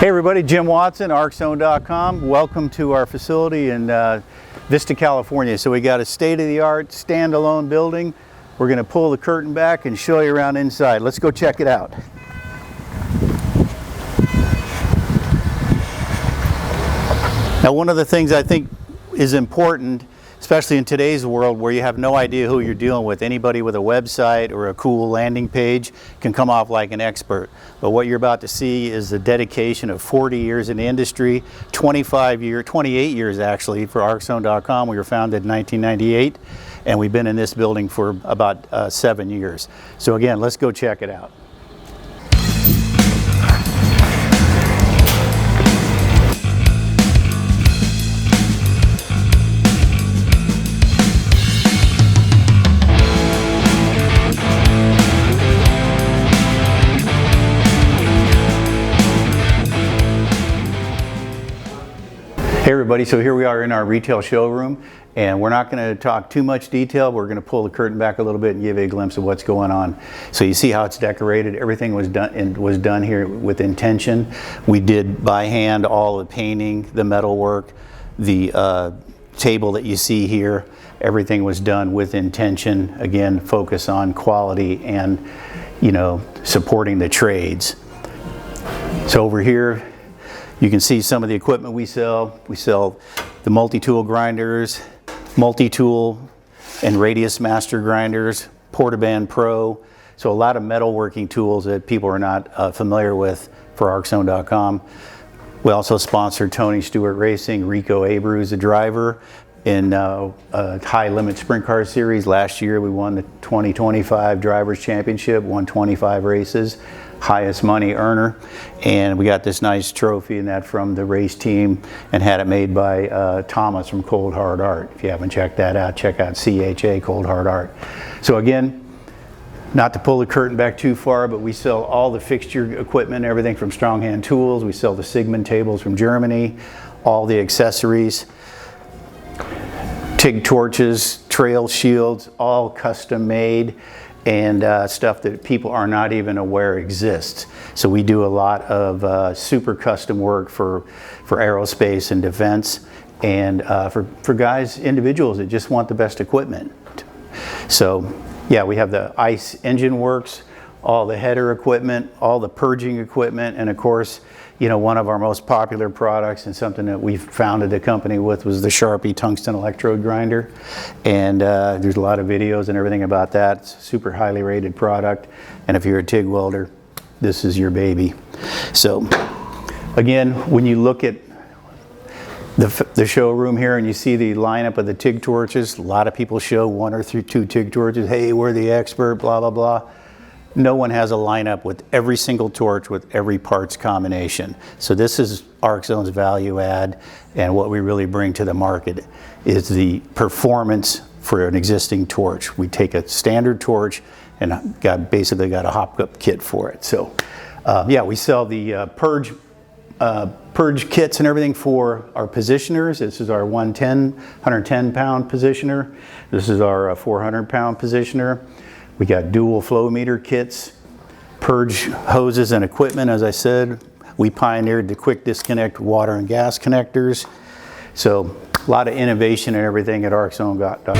Hey everybody, Jim Watson, Arc-Zone.com. Welcome to our facility in Vista, California. So we got a state-of-the-art standalone building. We're going to pull the curtain back and show you around inside. Let's go check it out. Now, one of the things I think is important, especially in today's world where you have no idea who you're dealing with, anybody with a website or a cool landing page can come off like an expert. But what you're about to see is the dedication of 40 years in the industry, 28 years actually for Arc-Zone.com. We were founded in 1998 and we've been in this building for about 7 years. So again, let's go check it out. Hey everybody, so here we are in our retail showroom, and we're not going to talk too much detail. We're going to pull the curtain back a little bit and give you a glimpse of what's going on. So you see how it's decorated. Everything was done here with intention. We did by hand all the painting, the metal work, the table that you see here. Everything was done with intention. Again, focus on quality and, you know, supporting the trades. So over here, you can see some of the equipment we sell. We sell the multi-tool grinders, multi-tool and radius master grinders, Portaband Pro. So a lot of metalworking tools that people are not familiar with for Arc-Zone.com. We also sponsor Tony Stewart Racing, Rico Abreu's the driver in high limit sprint car series. Last year we won the 2025 Drivers Championship, won 25 races. Highest money earner, and we got this nice trophy and that from the race team and had it made by Thomas from Cold Hard Art. If you haven't checked that out, check out CHA Cold Hard Art. So again, not to pull the curtain back too far, but we sell all the fixture equipment, everything from Strong Hand Tools. We sell the Sigmund tables from Germany, all the accessories, TIG torches, trail shields, all custom made, and stuff that people are not even aware exists. So we do a lot of super custom work for aerospace and defense, and for guys, individuals that just want the best equipment. So yeah, we have the ICE engine works, all the header equipment, all the purging equipment, and of course, you know, one of our most popular products and something that we founded the company with was the Sharpie tungsten electrode grinder. And there's a lot of videos and everything about that. It's a super highly rated product. And if you're a TIG welder, this is your baby. So again, when you look at the showroom here and you see the lineup of the TIG torches, a lot of people show 1 or 2 TIG torches. Hey, we're the expert, blah, blah, blah. No one has a lineup with every single torch with every parts combination. So this is Arc-Zone's value add, and what we really bring to the market is the performance for an existing torch. We take a standard torch and basically got a hop-up kit for it. So yeah, we sell the purge kits and everything for our positioners. This is our 110 pound positioner. This is our 400 pound positioner. We got dual flow meter kits, purge hoses and equipment. As I said, we pioneered the quick disconnect water and gas connectors. So a lot of innovation and everything at Arc-Zone.com.